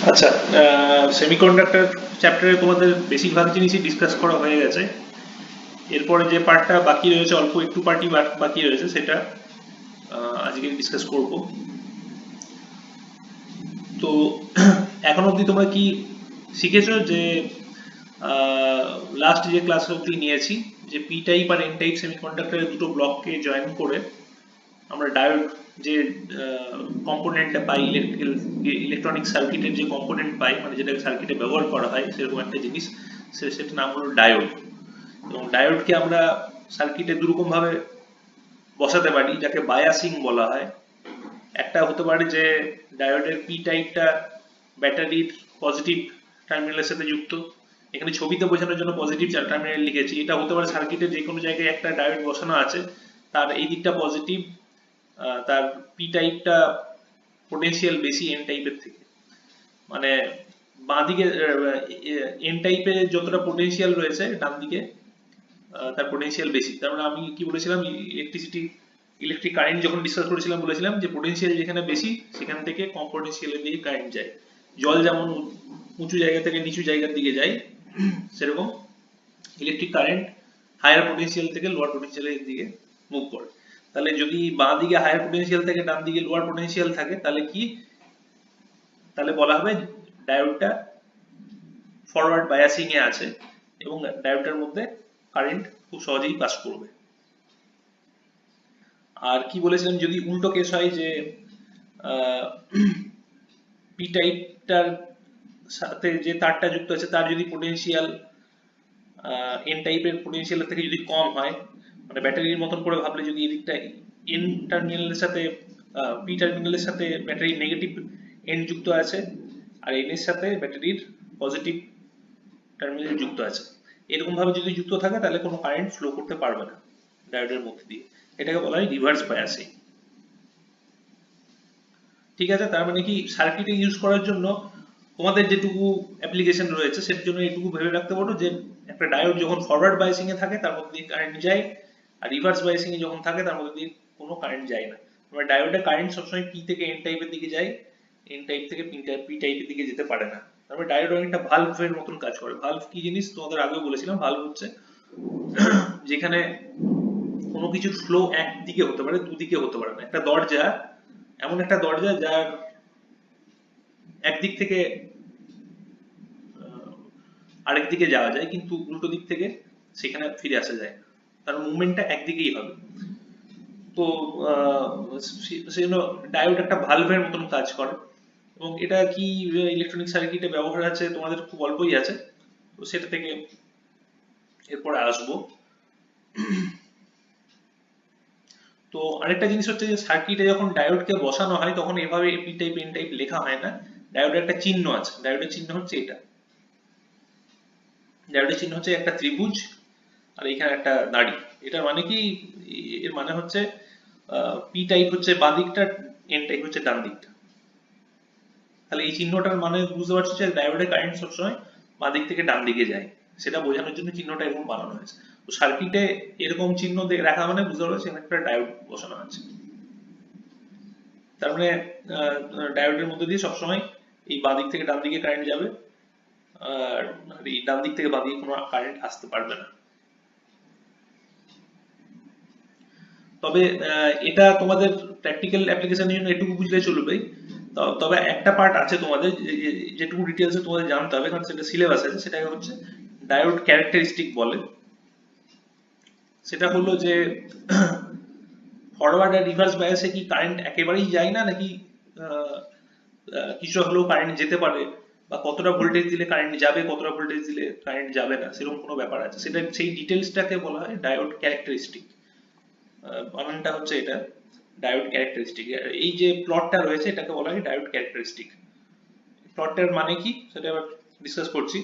আচ্ছা, সেমিকন্ডাক্টর চ্যাপ্টারে তোমাদের বেশিরভাগ জিনিসই ডিসকাস করা হয়ে গেছে। এরপরে যে পার্টটা বাকি রয়েছে, অল্প একটু পার্টই বাকি রয়েছে, সেটা আজকে ডিসকাস করব। তো এখন অবধি তোমরা কি শিখেছো যে লাস্ট যে ক্লাস অবধি নিয়েছি যে পি টাইপ আর এন টাইপ সেমিকন্ডাক্টরের দুটো ব্লককে জয়েন করে আমরা ডায়োড যে কম্পোনেন্টটা পাই, ইলেকট্রনিক সার্কিটের যে কম্পোনেন্ট পাই, মানে যেটা সার্কিটে ব্যবহার করা হয় সেরকম একটা জিনিস, সেটার নাম হলো ডায়োড। এবং ডায়োডকে আমরা সার্কিটে দুরকম ভাবে বসাতে পারি, যাকে বায়াসিং বলা হয়। একটা হতে পারে যে ডায়োডের পি টাইপটা ব্যাটারির পজিটিভ টার্মিনালের সাথে যুক্ত, এখানে ছবিতে বোঝানোর জন্য পজিটিভ টার্মিনাল লিখেছি। এটা হতে পারে সার্কিটের যে কোনো জায়গায় একটা ডায়োড বসানো আছে, তার এই দিকটা পজিটিভ, তার পি টাইপটা পোটেনশিয়াল বেশি এন টাইপের থেকে। মানে বাঁ দিকে এন টাইপের যতটা পোটেনশিয়াল রয়েছে, ডান দিকে তার পোটেনশিয়াল বেশি। তার মানে আমি কি বলেছিলাম, ইলেকট্রিক কারেন্ট যখন ডিসকাস করেছিলাম বলেছিলাম যে পোটেনশিয়াল যেখানে বেশি সেখান থেকে কম পোটেনশিয়ালের দিকে কারেন্ট যায়। জল যেমন উঁচু জায়গা থেকে নিচু জায়গার দিকে যায়, সেরকম ইলেকট্রিক কারেন্ট হায়ার পোটেনশিয়াল থেকে লোয়ার পোটেনশিয়ালের দিকে মুভ করে। তাহলে যদি বাঁ দিকে হায়ার পোটেনশিয়াল থেকে ডান দিকে লোয়ার পোটেনশিয়াল থাকে, তাহলে কি, তাহলে বলা হবে ডায়োডটা ফরওয়ার্ড বায়াসিং এ আছে এবং ডায়োডটার মধ্যে কারেন্ট খুব সহজেই পাস করবে। আর কি বলেছিলাম, যদি উল্টো কেস হয় যে পি টাইপটার সাথে যে তারটা যুক্ত আছে তার যদি পোটেনশিয়াল এন টাইপের পোটেনশিয়াল থেকে যদি কম হয়, মানে ব্যাটারির মতন করে ভাবলে, যদি এদিকটা এন টার্মিনালের সাথে পি টার্মিনালের সাথে ব্যাটারির নেগেটিভ এন যুক্ত আছে আর এন এর সাথে ব্যাটারির পজিটিভ টার্মিনাল যুক্ত আছে, এরকম ভাবে যদি যুক্ত থাকে তাহলে কোনো কারেন্ট ফ্লো করতে পারবে না ডায়োডের মধ্যে দিয়ে। এটাকে বলা হয় রিভার্স বায়াসিং। ঠিক আছে, তার মানে কি সার্কিটে ইউজ করার জন্য তোমাদের যেটুকু অ্যাপ্লিকেশন রয়েছে সেটার জন্য এটুকু ভেবে রাখতে পারো যে একটা ডায়োড যখন ফরওয়ার্ড বায়াসিং এ থাকে তার মধ্যে দিয়ে কারেন্ট যায়, আর রিভার্স বায়াসিং এ যখন থাকে তার মধ্যে দিয়ে কোনো কারেন্ট যায় না। মানে ডায়োডে কারেন্ট সবসময় পি থেকে এন টাইপের দিকে যায়, এন টাইপ থেকে পি টাইপের দিকে যেতে পারে না। তারপরে ডায়োড অনেকটা ভালভের মতন কাজ করে। ভালভ কি জিনিস তোমাদের আগেও বলেছিলাম, ভালভ হচ্ছে যেখানে কোনো কিছুর ফ্লো একদিকে হতে পারে, দুদিকে হতে পারে না। একটা দরজা এমন একটা দরজা যার একদিক থেকে আরেক দিকে যাওয়া যায়, কিন্তু উল্টো দিক থেকে সেখানে ফিরে আসা যায় না, তার মুভমেন্টটা একদিকেই হবে। তো সেজন্য ডায়োড একটা ভালভের মতন কাজ করে। এবং এটা কি ইলেকট্রনিক সার্কিটে ব্যবহার আছে তোমাদের খুব অল্পই আছে, তো সেটা থেকে এরপরে আসবো। তো আরেকটা জিনিস হচ্ছে যে সার্কিটে যখন ডায়োডকে বসানো হয় তখন এভাবে পি টাইপ এন টাইপ লেখা হয় না, ডায়োডের একটা চিহ্ন আছে। ডায়োডের চিহ্ন হচ্ছে এটা, ডায়োডের চিহ্ন হচ্ছে একটা ত্রিভুজ আর এখানে একটা নাড়ি। এটার মানে কি, এর মানে হচ্ছে পি টাইপ হচ্ছে বাঁ দিকটা, এন টাইপ হচ্ছে ডান দিকটা। তাহলে এই চিহ্নটার মানে বুঝতে পারছো যে ডায়োডের কারেন্ট সবসময় বাঁ দিক থেকে ডান দিকে যায়, সেটা বোঝানোর জন্য চিহ্নটা এরকম বানানো হয়েছে। তো সার্কিটে এরকম চিহ্ন রাখা মানে বুঝতে পারছো সেখানে একটা ডায়োড বসানো আছে। তার মানে ডায়োডের মধ্যে দিয়ে সবসময় এই বাঁ দিক থেকে ডান দিকে কারেন্ট যাবে, আর এই ডান দিক থেকে বাঁ দিকে কোনো কারেন্ট আসতে পারবে না। তবে এটা তোমাদের প্র্যাকটিক্যাল অ্যাপ্লিকেশনের জন্য এটুকু বুঝলে চলবে। তবে একটা পার্ট আছে তোমাদের যেটুকু ডিটেলসে তোমাদের জানতে হবে, কারণ সেটা সিলেবাস আছে, সেটা হচ্ছে ডায়োড ক্যারেক্টারিস্টিক বলে। সেটা হলো যে ফরওয়ার্ড আর রিভার্স বায়াসে কি কারেন্ট একেবারেই যায় না, নাকি কিছু হলেও কারেন্ট যেতে পারে, বা কতটা ভোল্টেজ দিলে কারেন্ট যাবে, কতটা ভোল্টেজ দিলে কারেন্ট যাবে না, সেরকম কোনো ব্যাপার আছে। সেটা সেই ডিটেলসটাকে বলা হয় ডায়োড ক্যারেক্টারিস্টিক। বানানটা হচ্ছে এটা, ডায়োড ক্যারেক্টারিস্টিক। এই যে প্লটটা রয়েছে এটাকে বলা হয় ডায়োড ক্যারেক্টারিস্টিক। প্লটটার মানে কি সেটা এবার ডিসকাস করছি।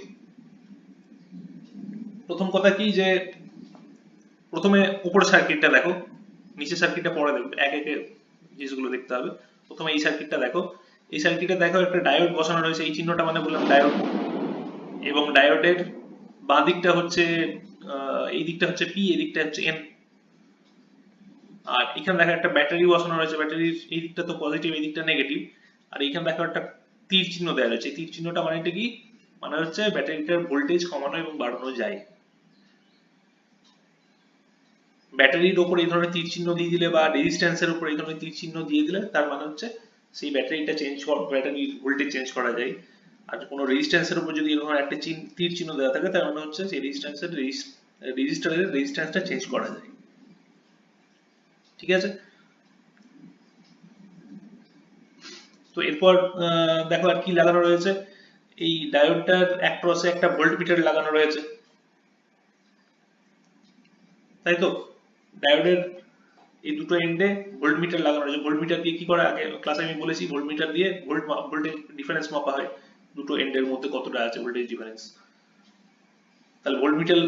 প্রথম কথা কি যে প্রথমে উপরে সার্কিটটা দেখো, নিচে সার্কিটটা পরে দেখবে, এক একে জিনিসগুলো দেখতে হবে। প্রথমে এই সার্কিটটা দেখো, এই সার্কিটে দেখো একটা ডায়োড বসানো রয়েছে, এই চিহ্নটা মানে বললাম ডায়োড। এবং ডায়োডের বাঁ দিকটা হচ্ছে এই দিকটা হচ্ছে পি, এই দিকটা হচ্ছে এন। আর এখানে দেখো একটা ব্যাটারি বসানো রয়েছে, ব্যাটারির এই দিকটা তো পজিটিভ, এই দিকটা নেগেটিভ। আর এখানে দেখো একটা তীর চিহ্ন দেওয়া রয়েছে। তীর চিহ্নটা মানেটা কি? মানে হচ্ছে ব্যাটারিটার ভোল্টেজ কমানো এবং বাড়ানো যায়। ব্যাটারির ওপর এই ধরনের তীর চিহ্ন দিয়ে দিলে বা রেজিস্ট্যান্সের উপর এই ধরনের তীর চিহ্ন দিয়ে দিলে তার মানে হচ্ছে সেই ব্যাটারিটা ব্যাটারির ভোল্টেজ চেঞ্জ করা যায়। আর কোনো রেজিস্ট্যান্সের উপর যদি এরকম একটা তীর চিহ্ন দেওয়া থাকে তার মানে হচ্ছে সেই রেজিস্টারের রেজিস্ট্যান্সটা চেঞ্জ করা যায়। ঠিক আছে? তো এরপর দেখো আর কি লাগানো রয়েছে। এই ডায়োডটার অ্যাক্রসে একটা ভোল্টমিটার লাগানো রয়েছে, তাই তো? ডায়োডের এই দুটো এন্ডে ভোল্টমিটার লাগানো রয়েছে। ভোল্টমিটার দিয়ে কি করে, আগে ক্লাসে আমি বলেছি, ভোল্টমিটার দিয়ে ভোল্টেজ ডিফারেন্স মাপা হয়, দুটো এন্ডের মধ্যে কতটা আছে ভোল্টেজ ডিফারেন্স। তাহলে ভোল্টমিটার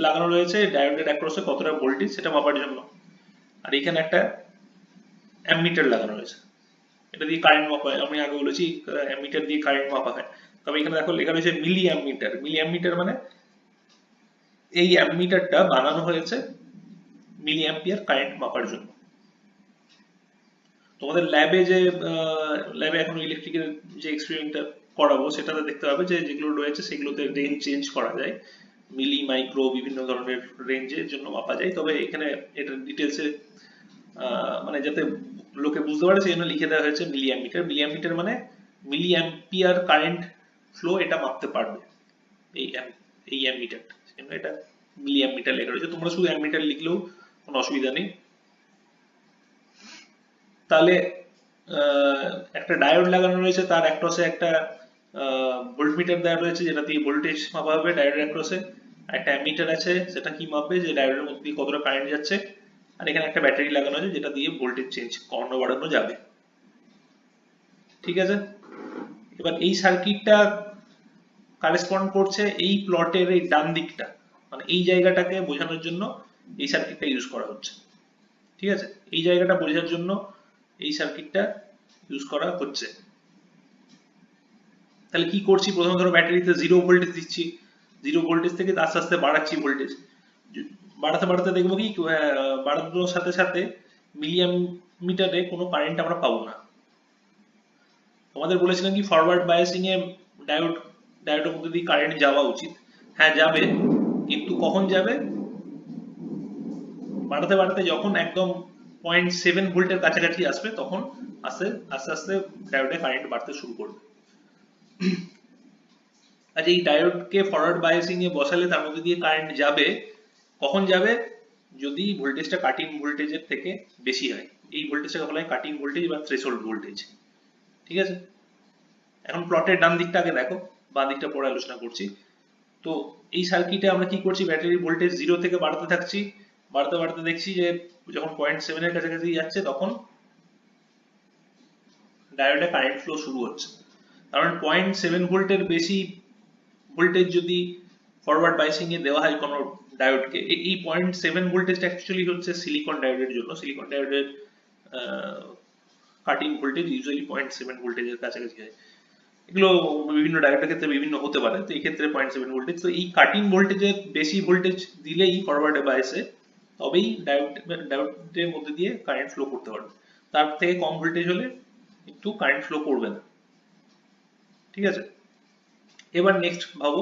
লাগানো রয়েছে ডায়োডের অ্যাক্রসে কতটা ভোল্টেজ সেটা মাপার জন্য। আর এখানে একটা অ্যামমিটার লাগানো রয়েছে, এটা দিয়ে কারেন্ট মাপা হয়। আমি আগে বলেছি অ্যামমিটার দিয়ে কারেন্ট মাপা হয়, তবে এখানে দেখো লেখা রয়েছে মিলি অ্যামমিটার। মিলি অ্যামমিটার মানে এই অ্যামমিটারটা বানানো হয়েছে মিলি অ্যাম্পিয়ার কারেন্ট মাপার জন্য। তোমাদের ল্যাবে যে ল্যাবে এখন ইলেকট্রিক্যাল যে এক্সপেরিমেন্টটা করাবো সেটাতে দেখতে পাবে যে যেগুলো রয়েছে সেগুলোতে রেঞ্জ চেঞ্জ করা যায়, মিলি মাইক্রো বিভিন্ন ধরনের রেঞ্জের জন্য মাপা যায়। তবে এখানে এটা ডিটেলসে মানে যাতে লোকে বুঝতে পারে সেই জন্য লিখে দেওয়া হয়েছে মিলি অ্যাম্পিয়ার। মিলি অ্যাম্পিয়ার মানে মিলি অ্যাম্পিয়ার কারেন্ট ফ্লো এটা মাপতে পারবে এই এই অ্যাম্মিটারটা, সেজন্য এটা মিলি অ্যাম্মিটার লেখা রয়েছে। তোমরা শুধু অ্যাম্মিটার লিখলেও কোনো অসুবিধা নেই। তাহলে একটা ডায়োড লাগানো রয়েছে, তার অ্যাক্রসে একটা ভোল্টমিটার দেওয়া রয়েছে যেটা দিয়ে ভোল্টেজ মাপা হবে ডায়োডের অ্যাক্রসে। একটা অ্যামিটার আছে সেটা কি মাপবে, যে ডায়োডের মধ্যে দিয়ে কতটা কারেন্ট যাচ্ছে। আর এখানে একটা ব্যাটারি লাগানো আছে যেটা দিয়ে ভোল্টেজ চেঞ্জ কমানো বাড়ানো যাবে। ঠিক আছে? এবার এই সার্কিটটা কারেসপন্ড করছে এই প্লটের এই ডান দিকটা, মানে এই জায়গাটাকে বোঝানোর জন্য এই সার্কিটটা ইউজ করা হচ্ছে। ঠিক আছে? এই জায়গাটা বোঝার জন্য এই সার্কিটটা ইউজ করা হচ্ছে। তাহলে কি করছি, প্রথমে ধরো ব্যাটারিতে 0 ভোল্টেজ দিচ্ছি, 0 ভোল্টেজ থেকে আস্তে আস্তে বাড়াচ্ছি ভোল্টেজ। বাড়াতে বাড়াতে দেখবো কি বাড়ানোর সাথে সাথে মিলিঅ্যামিটারে কোনো কারেন্ট আমরা পাবো না। তোমাদের বলেছিলাম কি ফরওয়ার্ড বায়াসিং এ ডায়োডের মধ্যে দিয়ে কারেন্ট যাওয়া উচিত। হ্যাঁ যাবে, কিন্তু কখন যাবে, বাড়াতে বাড়াতে যখন একদম 0.7 ভোল্টের কাছাকাছি আসবে তখন আস্তে আস্তে আস্তে ডায়োডে কারেন্ট বাড়তে শুরু করবে। আর এই ডায়োডকে ফরওয়ার্ড বায়াসিং এ বসালে তার মধ্যে দিয়ে কারেন্ট যাবে, কখন যাবে, যদি ভোল্টেজটা কাটিং ভোল্টেজের থেকে বেশি হয়। এই ভোল্টেজটাকে বলা হয় কাটিং ভোল্টেজ বা থ্রেশহোল্ড ভোল্টেজ। ঠিক আছে? এখন প্লটের ডান দিকটা আগে দেখো, বাঁ দিকটা পরে আলোচনা করছি। তো এই সার্কিটে আমরা কি করছি, ব্যাটারির ভোল্টেজ 0 থেকে বাড়াতে থাকছি, বাড়তে বাড়তে দেখছি যে যখন 0.7 এর কাছাকাছি যাচ্ছে তখন ডায়োডে কারেন্ট ফ্লো শুরু হচ্ছে। কারণ 0.7 ভোল্টের বেশি ভোল্টেজ যদি ফরওয়ার্ড বাইসিং এ দেওয়া হয় কোনো ডায়োডকে, এই 0.7 ভোল্টেজটা অ্যাকচুয়ালি হচ্ছে সিলিকন ডায়োডের জন্য। সিলিকন ডায়োডের কাটিং ভোল্টেজ ইউজুয়ালি 0.7 ভোল্টেজের কাছাকাছি হয়। এগুলো বিভিন্ন ডায়োডের ক্ষেত্রে বিভিন্ন হতে পারে, তো এই ক্ষেত্রে 0.7 ভোল্টেজ। তো এই কাটিং ভোল্টেজের বেশি ভোল্টেজ দিলেই ফরওয়ার্ড বায়াসে তবেই ডায়োডের মধ্যে দিয়ে কারেন্ট ফ্লো করতে পারবে। তার থেকে কম ভোল্টেজ হলে একটু কারেন্ট ফ্লো করবে না। ঠিক আছে? এবার নেক্সট ভাবো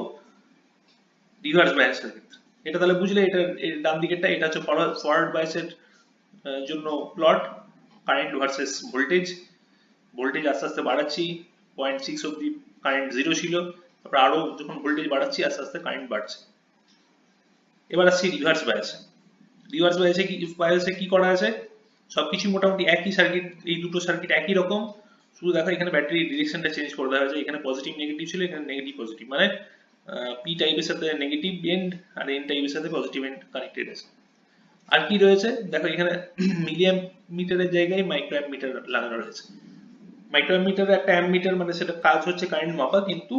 রিভার্স বায়াসের ক্ষেত্রে। এটা তাহলে বুঝলে, এটা ডান দিকেরটা এটা হচ্ছে ফরওয়ার্ড বায়াসের জন্য plot, current versus voltage. Voltage আস্তে আস্তে বাড়াচ্ছি, 0.6 অব্দি কারেন্ট 0 ছিল, তারপর আরো যখন ভোল্টেজ বাড়াচ্ছি আস্তে আস্তে কারেন্ট বাড়ছে। এবার আসছি রিভার্স বায়াসে। রিভার্স বায়াসে কি করা আছে, সবকিছু মোটামুটি একই সার্কিট, এই দুটো সার্কিট একই রকম, শুধু দেখো এখানে ব্যাটারি ডিরেকশনটা চেঞ্জ করে দেওয়া হয়েছে। এখানে পজিটিভ নেগেটিভ ছিল, এখানে নেগেটিভ পজিটিভ, মানে পি টাইপের সাথে নেগেটিভ এন্ড আর এন টাইপের সাথে পজিটিভ এন্ড কানেক্টেড আছে। আর কি রয়েছে দেখো, এখানে মিলিয়াম মিটারের জায়গায় মাইক্রো অ্যাম্পিটার লাগানো রয়েছে। মাইক্রো অ্যাম্পিটার একটা অ্যাম্পিটার, মানে সেটা কাজ হচ্ছে কারেন্ট মাপা, কিন্তু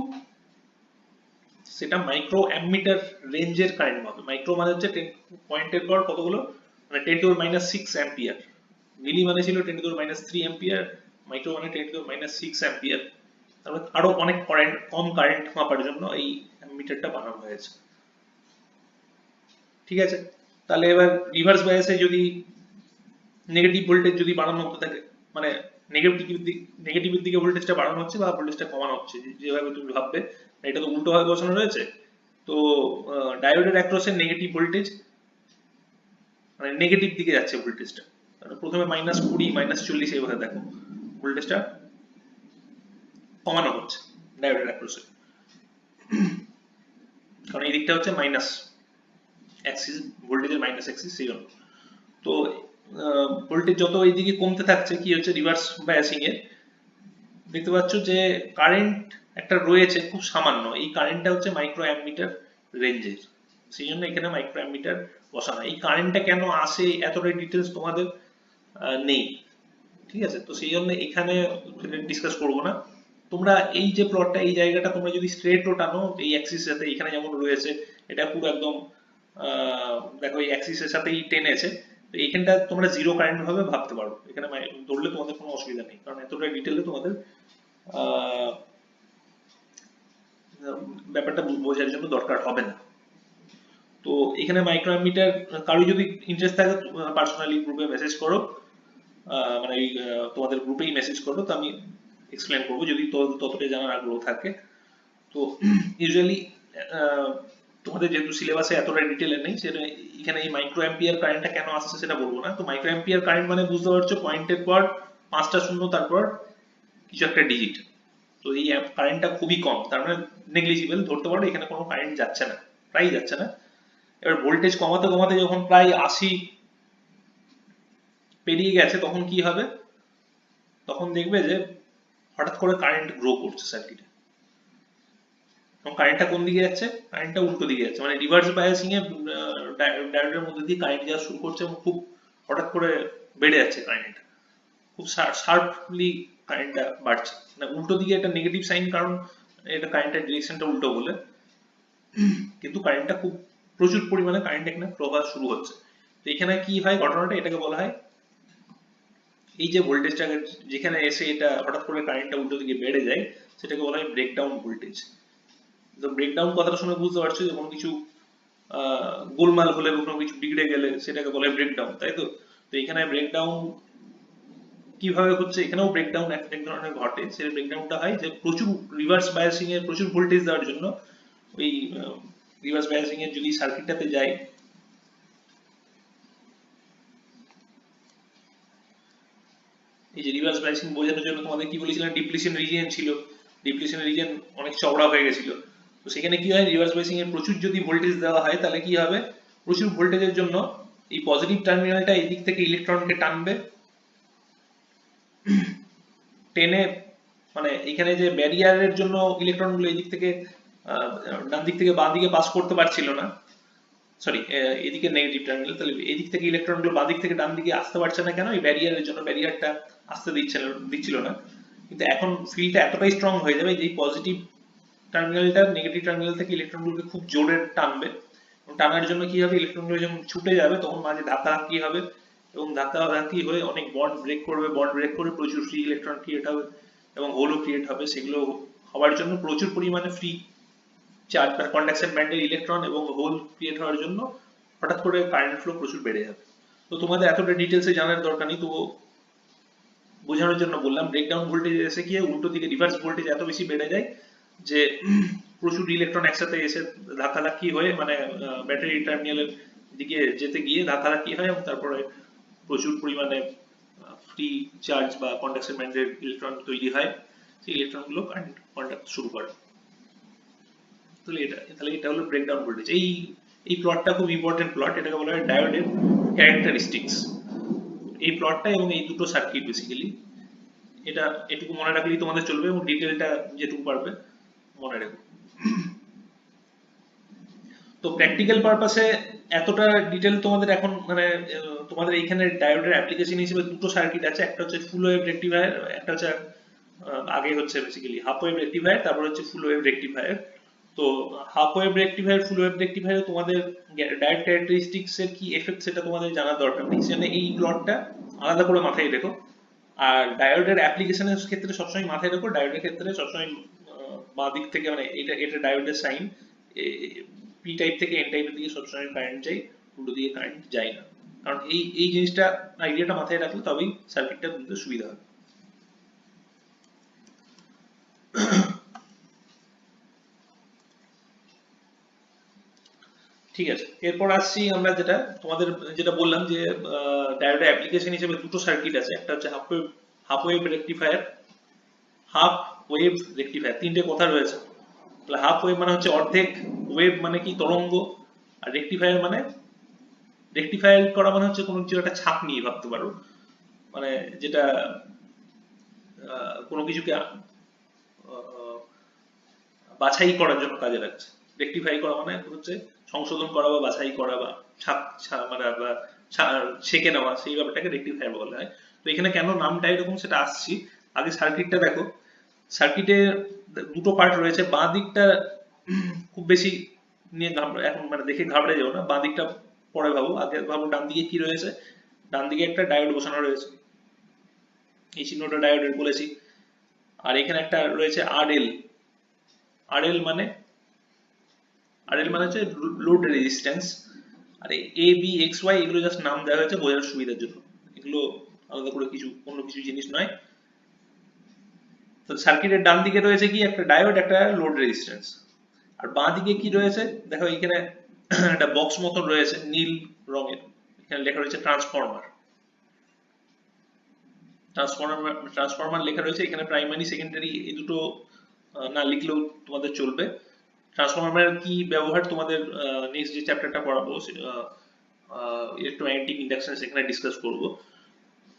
সেটা মাইক্রো অ্যাম্পিটার রেঞ্জের কারেন্ট মাপে। মাইক্রো মানে হচ্ছে 10 পয়েন্টের পর কতগুলো, মানে 10⁻⁶ অ্যাম্পিয়ার। মিলি মানে ছিল 10⁻³ অ্যাম্পিয়ার, মাইক্রো মানে 10⁻⁶ অ্যাম্পিয়ার। তারপর আরো অনেক কম কারেন্ট মাপার জন্য এই অ্যাম্পিটারটা বানানো হয়েছে। ঠিক আছে? তাহলে এবার রিভার্স বায়াসে যদি নেগেটিভ ভোল্টেজ যদি বাড়ানো হতে থাকে, মানে নেগেটিভের দিকে ভোল্টেজটা বাড়ানো হচ্ছে বা ভোল্টেজটা কমানো হচ্ছে, যেভাবে তুমি ভাববে। এটা তো উল্টো ভাবে বসানো রয়েছে। তো ডায়োডের অ্যাক্রসে নেগেটিভ ভোল্টেজ, মানে নেগেটিভ দিকে যাচ্ছে ভোল্টেজটা। প্রথমে -20, -40 এইভাবে দেখো ভোল্টেজটা কমানো হচ্ছে ডায়োডের অ্যাক্রসে, কারণ এই দিকটা হচ্ছে মাইনাস অ্যাক্সিস, ভোল্টেজের মাইনাস অ্যাক্সিস, সেই জন্য। তো ভোল্টেজ যত এইদিকে কমতে থাকছে, কি হচ্ছে রিভার্স বায়াসিং এ দেখতে পাচ্ছ যে কারেন্ট একটা রয়েছে খুব সামান্য, এই কারেন্টটা হচ্ছে মাইক্রো অ্যাম্পিটার রেঞ্জের, সেই জন্য এখানে মাইক্রো অ্যাম্পিটার বসানো। এই কারেন্টটা কেন আসে এতটাই ডিটেলস তোমাদের নেই, ঠিক আছে? তো সেই জন্য এখানে ডিসকাস করবো না। তোমরা এই যে প্লটটা, এই জায়গাটা তোমরা যদি স্ট্রেট রো টানো এই অ্যাক্সিস সাথে, এখানে যেমন রয়েছে এটা পুরো একদম দেখো এই অ্যাক্সিসের সাথেই টেনেছে, তো এইখানটা তোমরা জিরো কারেন্ট ভাবে ভাবতে পারো, এখানে ধরলে তোমাদের কোনো অসুবিধা নেই, কারণ এতটা ডিটেলে তোমাদের আহ, ব্যাপারটা বোঝার জন্য দরকার হবে না। তো এখানে মাইক্রো অ্যাম্পিটার কারো যদি ইন্টারেস্ট থাকে পার্সোনালি গ্রুপে মেসেজ করো, মানে তোমাদের গ্রুপেই মেসেজ করো, তো আমি এক্সপ্লেন করবো যদি ততটা জানার আগ্রহ থাকে। তো ইউজুয়ালি তোমাদের যেহেতু সিলেবাসে এতটা ডিটেলে নেই, সেটা এখানে এই মাইক্রো অ্যাম্পিয়ার কারেন্টটা কেন আসছে সেটা বলবো না। তো মাইক্রো অ্যাম্পিয়ার কারেন্ট মানে বুঝতে পারছো পয়েন্টের পর 5টা শূন্য, তারপর কিছু একটা ডিজিট। তো এই কারেন্টটা খুবই কম, তার মানে নেগলিজিবল ধরতে পারো, এখানে কোনো কারেন্ট যাচ্ছে না, প্রায় যাচ্ছে না। এবার ভোল্টেজ কমাতে কমাতে যখন প্রায় 80 পেরিয়ে গেছে, তখন কি হবে? তখন দেখবে যে হঠাৎ করে কারেন্ট গ্রো করছে সার্কিটে। এবং কারেন্টটা কোন দিকে যাচ্ছে? কারেন্টটা উল্টো দিকে যাচ্ছে, মানে রিভার্স বায়াসিং এ ডায়োডের মধ্যে দিয়ে কারেন্ট যাওয়া শুরু করছে এবং খুব হঠাৎ করে বেড়ে যাচ্ছে কারেন্ট, খুব শার্পলি কারেন্টটা বাড়ছে। না উল্টো দিকে একটা নেগেটিভ সাইন, কারণ এটা কারেন্টের ডিরেকশনটা উল্টো বলে, কিন্তু কারেন্টটা খুব প্রচুর পরিমাণে কারেন্ট এখানে প্রবাহ শুরু হচ্ছে। তো এখানে কি হয় ঘটনাটা, এটাকে বলা হয় এই যে ভোল্টেজটা যেখানে এসে এটা হঠাৎ করে কারেন্টটা উল্টো দিকে বেড়ে যায়, সেটাকে বলা হয় ব্রেকডাউন ভোল্টেজ। তো ব্রেকডাউন কথাটা শুনে বুঝতে পারছো যে কোনো কিছু গোলমাল হলে, কোনো কিছু বিগড়ে গেলে সেটাকে বলে ব্রেকডাউন, তাই তো? তো এখানে ব্রেকডাউন কিভাবে হচ্ছে, এখানেও ব্রেকডাউন এক ধরনের ঘটে। সেই ব্রেকডাউনটা হয় যে প্রচুর রিভার্স বায়াসিং এর প্রচুর ভোল্টেজ দেওয়ার জন্য, ওই রিভার্স বায়াসিং এর যদি সার্কিটটাতে যায়, এই যে রিভার্স বায়াসিং বোঝানোর জন্য তোমাদের কি বলেছিলাম, ডিপ্লিশন রিজিয়ন ছিল, ডিপ্লিশন রিজিয়ন অনেক চওড়া হয়ে গেছিল। তো সেখানে কি হয়, রিভার্স বায়াসিং এর প্রচুর যদি ভোল্টেজ দেওয়া হয়, তাহলে কি হবে, প্রচুর ভোল্টেজের জন্য এই পজিটিভ টার্মিনালটা এই দিক থেকে ইলেকট্রনকে টানবে, টেনে, মানে এখানে যে ব্যারিয়ারের জন্য ইলেকট্রনগুলো এই দিক থেকে ডান দিক থেকে বাঁ দিকে পাস করতে পারছিল না, সরি এদিকে নেগেটিভ টার্মিনাল, তাহলে এদিক থেকে ইলেকট্রনগুলো বাঁ দিক থেকে ডান দিকে আসতে পারছে না, কেন? এই ব্যারিয়ারের জন্য, ব্যারিয়ারটা আসতে দিচ্ছিল না। কিন্তু এখন ফিল্ডটা এতটাই স্ট্রং হয়ে যাবে যে পজিটিভ টার্মিনালটা নেগেটিভ টার্মিনাল থেকে ইলেকট্রনগুলোকে খুব জোরে টানবে, এবং টানার জন্য কি হবে, ইলেকট্রনগুলো যখন ছুটে যাবে তখন মাঝে ধাক্কাধাক্কি হবে, এবং ধাক্কাধাক্কি হয়ে অনেক বন্ড ব্রেক করবে, বন্ড ব্রেক করে প্রচুর ফ্রি ইলেকট্রন ক্রিয়েট হবে এবং হোলও ক্রিয়েট হবে। সেগুলো হওয়ার জন্য প্রচুর পরিমাণে ফ্রি চার্জ বা কন্ডাকশন ব্যান্ডের ইলেকট্রন এবং হোল ক্রিয়েট হওয়ার জন্য হঠাৎ করে কারেন্ট ফ্লো প্রচুর বেড়ে যাবে। তো তোমাদের এতটা ডিটেলসে জানার দরকার নেই, তো বোঝানোর জন্য বললাম। ব্রেকডাউন ভোল্টেজ এসে গিয়ে উল্টো দিকে রিভার্স ভোল্টেজ এত বেশি বেড়ে যায় যে প্রচুর ইলেকট্রন একসাথে এসে ধাক্কাধাক্কি হয়ে, মানে ব্যাটারি টার্মিনালের দিকে যেতে গিয়ে ধাক্কাধাক্কি হয়, এবং তারপরে প্রচুর পরিমাণে ফ্রি চার্জ বা কন্ডাকশন ব্যান্ডের ইলেকট্রন তৈরি হয়, সেই ইলেকট্রনগুলো কারেন্ট কন্ডাক্ট শুরু করে। তাহলে এটা হলো ব্রেকডাউন ভোল্টেজ। এই প্লটটা খুব ইম্পর্টেন্ট প্লট, এটাকে বলা হয় ডায়োডের ক্যারেক্টারিস্টিক্স। এই প্লটটা এবং এই দুটো সার্কিট বেসিক্যালি, এটা এটুকু মনে রাখলেই তোমাদের চলবে, এবং ডিটেলটা যেটুকু পারবে মনে রেখো। তো প্র্যাকটিক্যাল পারপাসে এতটা ডিটেল তোমাদের এখন, মানে তোমাদের এইখানে ডায়োডের অ্যাপ্লিকেশন হিসেবে দুটো সার্কিট আছে, একটা হচ্ছে ফুল ওয়েভ রেকটিফায়ার, একটা হচ্ছে আগে হচ্ছে বেসিক্যালি হাফ ওয়েভ রেকটিফায়ার, তারপর হচ্ছে ফুল ওয়েভ রেকটিফায়ার। তো হাফ ওয়েভ রেকটিফায়ার, ফুল ওয়েভ রেকটিফায়ার তোমাদের ডায়োড ক্যারেক্টারিস্টিক্স এর কি এফেক্ট সেটা তোমাদের জানার দরকার নেই, সেজন্য এই প্লটটা আলাদা করে মাথায় রেখো। আর ডায়োডের অ্যাপ্লিকেশনের ক্ষেত্রে সবসময় মাথায় রেখো, ডায়োডের ক্ষেত্রে সবসময় বাঁ দিক থেকে, মানে এটা ডায়োডের সাইন, পি টাইপ থেকে এন টাইপের দিকে সবসময় কারেন্ট যায়, উল্টো দিকে কারেন্ট যায় না। কারণ এই জিনিসটা, আইডিয়াটা মাথায় রাখলে তবেই সার্কিটটা বুঝতে সুবিধা হবে। ঠিক আছে, এরপর আসছি আমরা যেটা তোমাদের যেটা বললাম যে ডায়োডের অ্যাপ্লিকেশন হিসেবে দুটো সার্কিট আছে, একটা হচ্ছে half wave rectifier, half wave rectifier, তিনটে কথা রয়েছে। তাহলে হাফ ওয়েভ মানে হচ্ছে অর্ধেক, ওয়েভ মানে কি তরঙ্গ, আর রেকটিফায়ার মানে, রেকটিফায়ার করা মানে হচ্ছে কোনো কিছু একটা ছাপ নিয়ে ভাবতে পারো, মানে যেটা কোনো কিছুকে বাছাই করার জন্য কাজে লাগছে। রেকটিফাই করা মানে হচ্ছে সংশোধন করা বা বাছাই করা বা মানে বা ছেঁকে নেওয়া, সেই ব্যাপারটাকে রেকটিফায়ার বলা হয়। তো এখানে কেন নামটা এরকম সেটা আসছি, আগে সার্কিটটা দেখো। সার্কিটে দুটো পার্ট রয়েছে, বাঁ দিকটা খুব বেশি নিয়ে এখন মানে দেখে ঘাবড়ে যাও না, বাঁ দিকটা পরে ভাবো, আগে ভাবো ডান দিকে কি রয়েছে। ডান দিকে একটা ডায়োড বসানো রয়েছে, এই চিহ্নটা ডায়োডের বলেছি। আর এখানে একটা রয়েছে আরএল। আরএল মানে, আরএল মানে হচ্ছে load resistance. R A B x Y এগুলো জাস্ট নাম দেওয়া হয়েছে বোঝার সুবিধার জন্য, এগুলো আলাদা করে কিছু অন্য কিছু জিনিস নয়। তো সার্কিটের ডান দিকে রয়েছে কি একটা ডায়োড, একটা লোড রেজিস্ট্যান্স। আর বাঁ দিকে কি রয়েছে দেখো, এখানে একটা বক্স মতন রয়েছে নীল রঙের, এখানে লেখা রয়েছে ট্রান্সফরমার। ট্রান্সফরমার লেখা রয়েছে এখানে, প্রাইমারি সেকেন্ডারি এই দুটো না লিখলেও তোমাদের চলবে। ট্রান্সফরমারের কি ব্যবহার তোমাদের নেক্সট যে চ্যাপ্টারটা পড়াবো ইলেকট্রোম্যাগনেটিক ইন্ডাকশন, সেখানে ডিসকাস করব।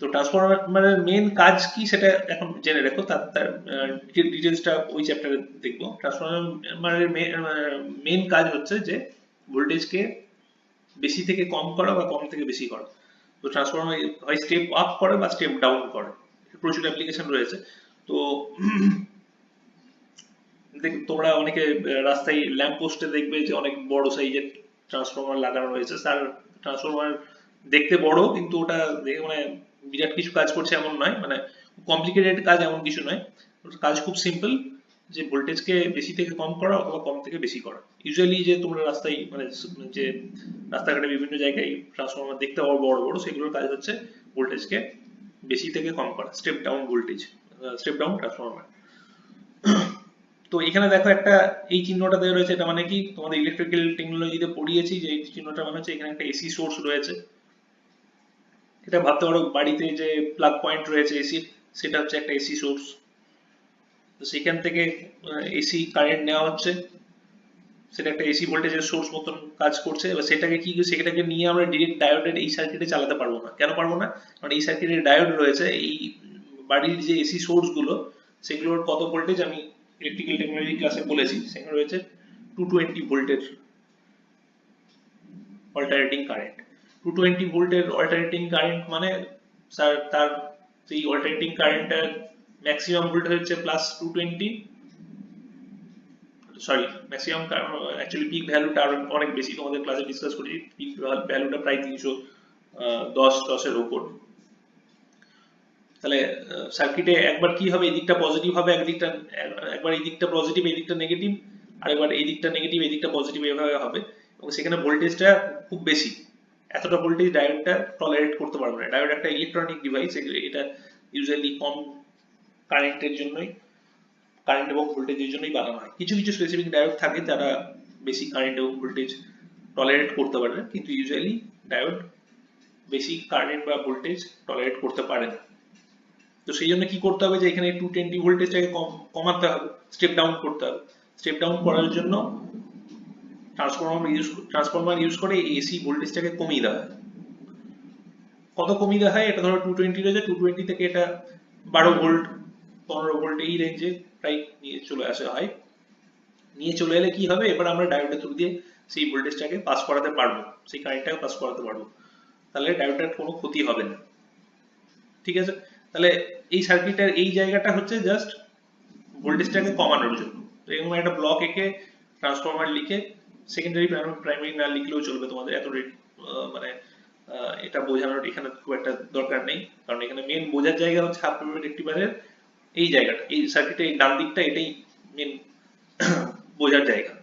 তো ট্রান্সফরমারের মেন কাজ কি সেটা এখন জেনে রাখো, তার ডিটেলসটা ওই চ্যাপ্টারে দেখবো। ট্রান্সফরমারের মেন কাজ হচ্ছে যে ভোল্টেজকে বেশি থেকে কম করা বা কম থেকে বেশি করা। তো ট্রান্সফরমার হয় স্টেপ আপ করে বা স্টেপ ডাউন করে, প্রচুর অ্যাপ্লিকেশন রয়েছে। তো তোমরা অনেকে রাস্তায় ল্যাম্প পোস্টে দেখবে যে অনেক বড় সাইজের ট্রান্সফরমার লাগানো রয়েছে। তার ট্রান্সফরমার দেখতে বড়, কিন্তু ওটা দেখে মানে বিরাট কিছু কাজ করছে এমন নয়, মানে কমপ্লিকেটেড কাজ এমন কিছু নয়, কাজ খুব সিম্পল, যে ভোল্টেজকে বেশি থেকে কম করা অথবা কম থেকে বেশি করা। ইউজুয়ালি যে তোমরা রাস্তায় মানে যে রাস্তাঘাটে বিভিন্ন জায়গায় ট্রান্সফরমার দেখতে পাবো বড় বড়, সেগুলোর কাজ হচ্ছে ভোল্টেজকে বেশি থেকে কম করা, step down voltage, step down transformer. তো এখানে দেখো একটা এই চিহ্নটা দেওয়া রয়েছে, এটা মানে কি তোমাদের ইলেকট্রিক্যাল টেকনোলজিতে পড়িয়েছি যে এই চিহ্নটা মানে হচ্ছে এখানে একটা এসি সোর্স রয়েছে। এটা ভাবতে পারো বাড়িতে যে প্লাগ পয়েন্ট রয়েছে এসি, সেটা হচ্ছে একটা এসি সোর্স। তো সেখান থেকে এসি কারেন্ট নেওয়া হচ্ছে, সেটা একটা এসি ভোল্টেজের সোর্স মতন কাজ করছে। এবার সেটাকে নিয়ে আমরা ডিরেক্ট ডায়োডের এই সার্কিটে চালাতে পারবো না। কেন পারবো না? কারণ এই সার্কিটের ডায়োড রয়েছে, এই বাড়ির যে এসি সোর্স গুলো সেগুলোর কত ভোল্টেজ আমি ইলেকট্রিক্যাল টেকনোলজি ক্লাসে বলেছি, সেখানে রয়েছে 220 ভোল্টের অল্টারনেটিং কারেন্ট। 220 ভোল্টের অল্টারনেটিং কারেন্ট মানে স্যার তার সেই অল্টারনেটিং কারেন্টের ম্যাক্সিমাম ভোল্টেজ হচ্ছে plus 220, sorry maximum actually peak ভ্যালুটা আরো অনেক বেশি, তোমাদের ক্লাসে ডিসকাস করি, পিক ভ্যালুটা প্রায় 310 এর উপর। তাহলে সার্কিটে একবার কি হবে, এদিকটা পজিটিভ হবে, একবার এই দিকটা পজিটিভ এই দিকটা নেগেটিভ, আর একবার এই দিকটা নেগেটিভ এই দিকটা পজিটিভ, এভাবে হবে। এবং সেখানে ভোল্টেজটা খুব বেশি, এতটা ভোল্টেজ ডায়োডটা টলারেট করতে পারবে না। ডায়োড একটা ইলেকট্রনিক ডিভাইস, এটা ইউজুয়ালি কম কারেন্টের জন্যই, কারেন্ট এবং ভোল্টেজের জন্যই বানানো হয়। কিছু কিছু স্পেসিফিক ডায়োড থাকে যারা বেশি কারেন্ট এবং ভোল্টেজ টলারেট করতে পারে, কিন্তু ইউজুয়ালি ডায়োড বেশি কারেন্ট বা ভোল্টেজ টলারেট করতে পারে না। তো সেই জন্য কি করতে হবে, যে এখানে 220 ভোল্টেজটাকে কমাতে হবে, স্টেপ ডাউন করতে হবে। স্টেপ ডাউন করার জন্য ট্রান্সফরমার ইউজ করে এসি ভোল্টেজটাকে কমিয়ে দেওয়া হয়। কত কমিয়ে দেওয়া হয়, এটা ধরো 220 রয়েছে, 220 থেকে এটা 12 ভোল্ট 15 ভোল্ট এই রেঞ্জে প্রায় নিয়ে চলে আসা হয়। নিয়ে চলে এলে কি হবে, এবার আমরা ডায়োডের থ্রু দিয়ে সেই ভোল্টেজটাকে পাস করাতে পারবো, সেই কারেন্টটাকে পাস করাতে পারবো, তাহলে ডায়োডের কোনো ক্ষতি হবে না। ঠিক আছে, তাহলে এই সার্কিটের এই জায়গাটা হচ্ছে জাস্ট ভোল্টেজটাকে কমানোর জন্য। তো এরকম একটা ব্লক এঁকে ট্রান্সফরমার লিখে, সেকেন্ডারি প্রাইমারি না লিখলেও চলবে, তোমাদের এত মানে এটা বোঝানোর এখানে খুব একটা দরকার নেই, কারণ এখানে মেন বোঝার জায়গা হচ্ছে হাফ ওয়েভ রেক্টিফায়ারের এই জায়গাটা, এই সার্কিটের এই ডান দিকটা, এটাই মেন বোঝার জায়গা।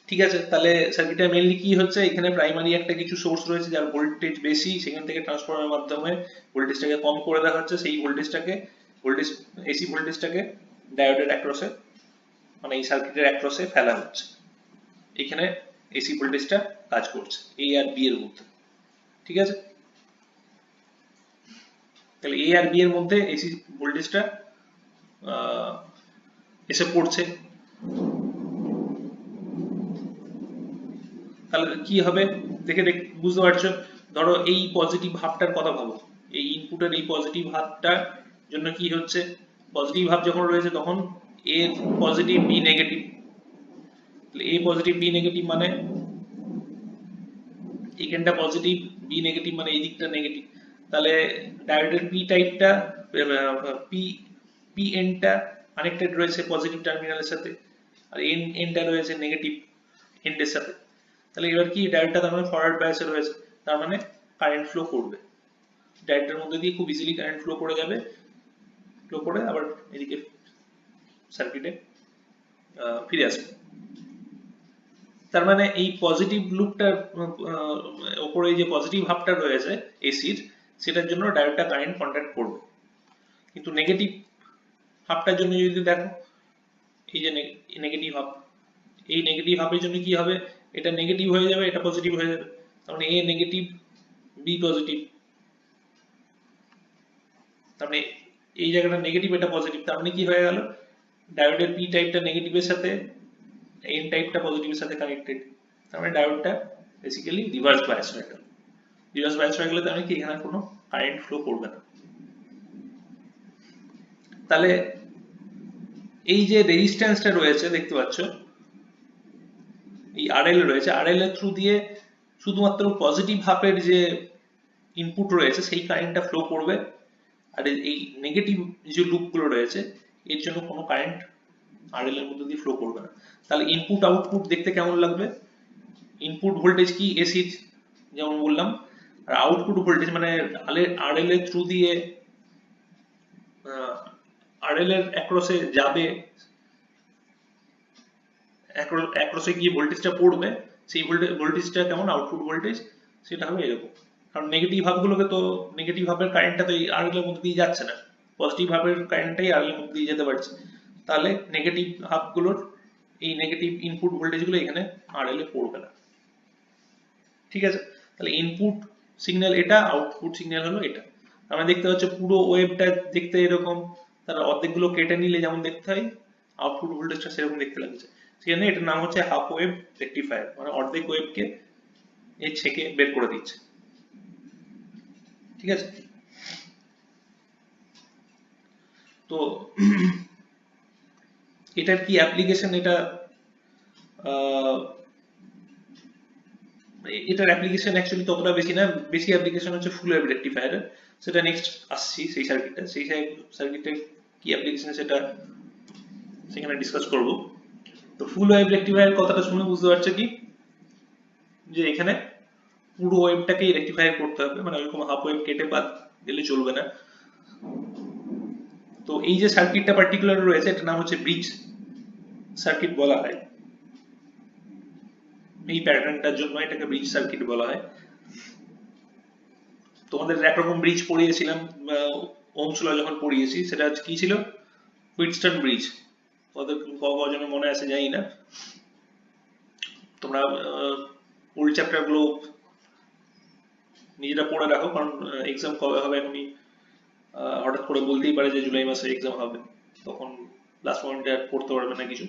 ঠিক আছে, তাহলে সার্কিটের মেইনলি কি হচ্ছে, এখানে প্রাইমারি একটা কিছু সোর্স রয়েছে যার ভোল্টেজ বেশি, সেখান থেকে ট্রান্সফরমারের মাধ্যমে ভোল্টেজটাকে কম করে দেওয়া হচ্ছে, সেই ভোল্টেজ এসি ভোল্টেজটাকে ডায়োডের অ্যাক্রসে, মানে এই সার্কিটের অ্যাক্রসে ফেলা হচ্ছে। এখানে এসি ভোল্টেজটা কাজ করছে এ আর বি এর মধ্যে, ঠিক আছে? তাহলে এ আর বি এর মধ্যে এসি ভোল্টেজটা এসে পড়ছে। তাহলে কি হবে দেখে বুঝতে পারছো? ধরো এই পজিটিভ হাফটার কথা ভাবো, এই ইনপুটের এই পজিটিভ হাফটার জন্য কি হচ্ছে, পজিটিভ হাফ যখন রয়েছে তখন এ পজিটিভ বি নেগেটিভ, এ পজিটিভ বি নেগেটিভ মানে এখানটা পজিটিভ বি নেগেটিভ মানে এই দিকটা নেগেটিভ। তাহলে ডায়োডের পি টাইপটা পি পি এনটা কানেক্টেড রয়েছে পজিটিভ টার্মিনালের সাথে, আর এন এনটা রয়েছে নেগেটিভ এন্ডের সাথে। তাহলে এবার কি ডায়োডটা তার মানে ফরওয়ার্ড বায়াসে রয়েছে, তার মানে কারেন্ট ফ্লো করবে ডায়োডের মধ্যে দিয়ে, খুব ইজিলি কারেন্ট ফ্লো করে যাবে, ফ্লো করে আবার এদিকে সার্কিটে ফিরে আসবে। তার মানে এই পজিটিভ লুপটার উপরে যে পজিটিভ হাফটা রয়েছে এসির, সেটার জন্য ডায়োডটা কারেন্ট কন্ডাক্ট করবে। কিন্তু নেগেটিভ হাফটার জন্য যদি দেখো, এই যে নেগেটিভ হাফ, এই নেগেটিভ হাফের জন্য কি হবে, এটা নেগেটিভ হয়ে যাবে, এটা পজিটিভ হয়ে যাবে। তার মানে এ নেগেটিভ বি পজিটিভ, তার মানে এই জায়গাটা নেগেটিভ এটা পজিটিভ, তার মানে কি হয়ে গেল, ডায়োডের পি টাইপটা নেগেটিভের সাথে, এন টাইপটা পজিটিভের সাথে কানেক্টেড। তার মানে ডায়োডটা বেসিক্যালি রিভার্স বায়াস হয়ে গেল। রিভার্স বায়াস হয়ে গেলে তার মানে কি এখানে কোনো কারেন্ট ফ্লো করবে না। তাহলে এই যে রেজিস্ট্যান্সটা রয়েছে দেখতে পাচ্ছ, এই আরএল রয়েছে, আরএল এর থ্রু দিয়ে শুধুমাত্র পজিটিভ হাফের যে ইনপুট রয়েছে সেই কারেন্টটা ফ্লো করবে, আর এই নেগেটিভ যে লুপগুলো রয়েছে এর জন্য কোনো কারেন্ট আরএল এর মধ্যে দিয়ে ফ্লো করবে না। তাহলে ইনপুট আউটপুট দেখতে কেমন লাগবে? ইনপুট ভোল্টেজ কি এসির যেমন বললাম, আর আউটপুট ভোল্টেজ মানে আরএল এর থ্রু দিয়ে আরএল এর অ্যাক্রসে যাবে, অ্যাক্রসে গিয়ে ভোল্টেজটা পড়বে, সেই ভোল্টেজটা কেমন আউটপুট ভোল্টেজ সেটা হবে এরকম। কারণ নেগেটিভ ভাবগুলোকে তো, নেগেটিভ ভাবের কারেন্টটা তো এই আরএল এর মধ্যে দিয়ে যাচ্ছে না, পজিটিভ ভাবের কারেন্টটাই আরএল এর মধ্যে দিয়ে যেতে পারছে। তাহলে নেগেটিভ হাফগুলোর এই নেগেটিভ ইনপুট ভোল্টেজগুলো এখানে আরএল এ পড়বে না, ঠিক আছে? তাহলে ইনপুট সিগন্যাল এটা, আউটপুট সিগন্যাল হলো এটা। আমরা দেখতে পাচ্ছি পুরো ওয়েভটা দেখতে এরকম, তার অর্ধেকগুলো কেটে নিলে যেমন দেখতে হয়, আউটপুট ভোল্টেজটা সেরকম দেখতে লাগছে। সেখানে এটার নাম হচ্ছে হাফ ওয়েভ রেকটিফায়ার, মানে অর্ধেক ওয়েভকে এই ছেঁকে বের করে দিচ্ছে, ঠিক আছে? তো এটার কি অ্যাপ্লিকেশন, এটার অ্যাপ্লিকেশন অ্যাকচুয়ালি ততটা বেশি না, বেশি অ্যাপ্লিকেশন হচ্ছে ফুল ওয়েভ রেকটিফায়ারের। সেটা নেক্সট আসছি সেই সার্কিটটা, সেই সার্কিটে কি অ্যাপ্লিকেশন সেটা সেখানে ডিসকাস করব। তো ফুল ওয়েভ রেকটিফায়ার কথাটা শুনে বুঝতে পারছো কি, যে এখানে পুরো ওয়েভটাকেই রেকটিফাই করতে হবে, মানে ওইরকম হাফ ওয়েভ কেটে বাদ গেলে চলবে না। তো এই যে সার্কিটটা পার্টিকুলার রয়েছে এটার নাম হচ্ছে ব্রিজ সার্কিট বলা হয়, এই প্যাটার্নটার জন্য এটাকে ব্রিজ সার্কিট বলা হয়। তোমাদের একরকম ব্রিজ পড়িয়েছিলাম ওহমস ল যখন পড়িয়েছি, সেটা কি ছিল, হুইটস্টোন ব্রিজ। ওদের কজনের মনে আছে জানি না, তোমরা ওল্ড চ্যাপ্টার গুলো নিজেরা পড়ে রাখো, কারণ এক্সাম কবে হবে এখনই হঠাৎ করে বলতেই পারে যে জুলাই মাসে এক্সাম হবে, তখন লাস্ট পয়েন্টে আর পড়তে পারবে না, কিছু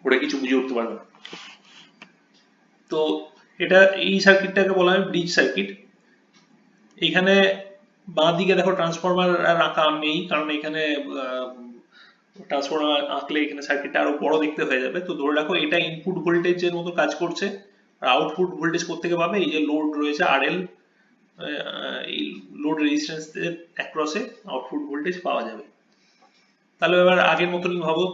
পড়ে কিছু বুঝে উঠতে পারবে না। তো এটা এই সার্কিটটাকে বলা হয় ব্রিজ সার্কিট। এখানে বাঁ দিকে দেখো ট্রান্সফরমার আর আঁকা নেই, কারণ এখানে ট্রান্সফরমার আঁকলে এখানে সার্কিটটা আরো বড় দেখতে হয়ে যাবে। তো ধরে রাখো এটা ইনপুট ভোল্টেজের মতো কাজ করছে, আর আউটপুট ভোল্টেজ কোত্থেকে পাবে, এই যে লোড রয়েছে আরএল, এই লোড রেজিস্ট্যান্স এর অ্যাক্রসে আউটপুট ভোল্টেজ পাওয়া যাবে। তাহলে এবার আগের মতনই ভাবো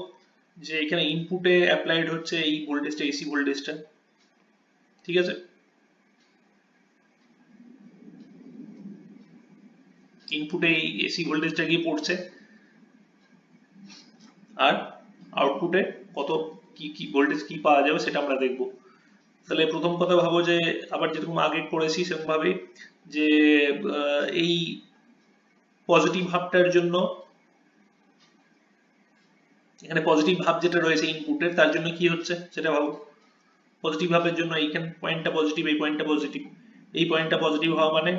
যে এখানে ইনপুটে অ্যাপ্লাইড হচ্ছে এই ভোল্টেজটা, এসি ভোল্টেজটা, ঠিক আছে? ইনপুটে এই এসি ভোল্টেজটা গিয়ে পড়ছে, আর আউটপুটে কত কি কি ভোল্টেজ কি পাওয়া যাবে সেটা আমরা দেখব। তাহলে প্রথম কথা ভাবো যে আবার যেরকম আগে করেছি সেরকম ভাবে, যে এই পজিটিভ হাফটার জন্য এখানে পজিটিভ ভাব যেটা রয়েছে ইনপুটের, তার জন্য কি হচ্ছে সেটা ভাবো। পজিটিভ ভাবের জন্য এইখানে পয়েন্টটা পজিটিভ, এই পয়েন্টটা পজিটিভ, এই পয়েন্টটা পজিটিভ হওয়া মানে